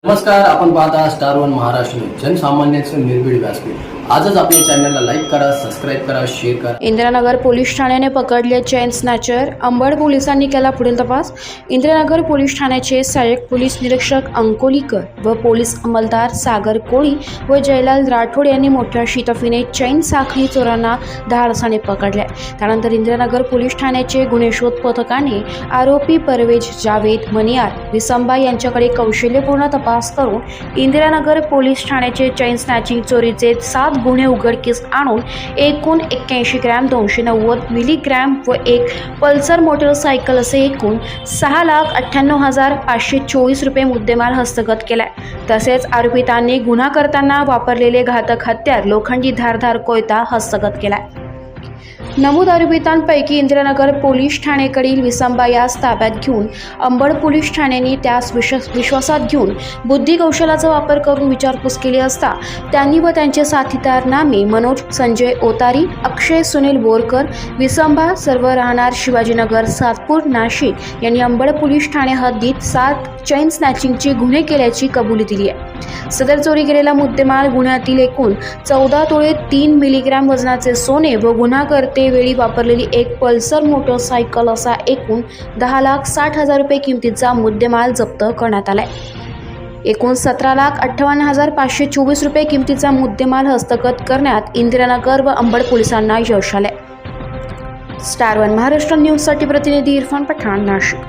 नमस्कार, आपण पाहता स्टार वन महाराष्ट्र न्यूज, जनसामान्यांचे निर्भीड व्यासपीठ। आजच आपल्या चॅनलला लाईक करा, सबस्क्राईब करा, शेअर करा। इंदिरानगर पोलीस ठाण्याने पकडले चेन स्नॅचर। अंबड पोलिसांनी केला पुढील तपास। इंदिरानगर पोलीस ठाण्याचे सहाय्यक पोलीस निरीक्षक अंकोलीकर व पोलीस अंमलदार सागर कोळी व जयलाल राठोड यांनी मोठ्या शितफीने चैन साखळी चोरांना धाडसाने पकडले। त्यानंतर इंदिरानगर पोलीस ठाण्याचे गुन्हे शोध पथकाने आरोपी परवेज जावेद मनियार विसंबा यांच्याकडे कौशल्यपूर्ण तपास करून इंदिरानगर पोलीस ठाण्याचे चैन स्नॅचिंग चोरीचे 7 गुन्हे उघडकीस आणून एकूण 81 ग्रॅम 290 मिलीग्रॅम व एक पल्सर मोटरसायकल असे एकूण 6,98,524 रुपये मुद्देमाल हस्तगत केलाय। तसेच आरोपितांनी गुन्हा करताना वापरलेले घातक हत्यार लोखंडी धारदार कोयता हस्तगत केलाय। नमूद आरोपितांपैकी इंदिरानगर पोलीस ठाणेकडील विसंबा यास ताब्यात घेऊन अंबड पोलीस ठाण्याने त्यास विश्वासात घेऊन बुद्धी कौशल्याचा वापर करून विचारपूस केली असता त्यांनी व त्यांचे साथीदार नामे मनोज संजय ओतारी, अक्षय सुनील बोरकर, विसंबा सर्व राहणार शिवाजीनगर सातपूर नाशिक यांनी अंबड पोलीस ठाणे हद्दीत 7 चैन स्नॅचिंगचे गुन्हे केल्याची कबुली दिली आहे। सदर चोरी केलेला मुद्देमाल गुन्ह्यातील एकूण 14 तोळे 3 मिलीग्रॅम वजनाचे सोने व गुन्हा करते वेळी वापरलेली एक पल्सर मोटरसायकल असा एकूण 10,60,000 रुपये किमतीचा मुद्देमाल जप्त करण्यात आलाय। एकूण 17,58,524 रुपये किमतीचा मुद्देमाल हस्तगत करण्यात इंदिरानगर व अंबड पोलिसांना यश आले। स्टार वन महाराष्ट्र न्यूजसाठी प्रतिनिधी इरफान पठाण, नाशिक।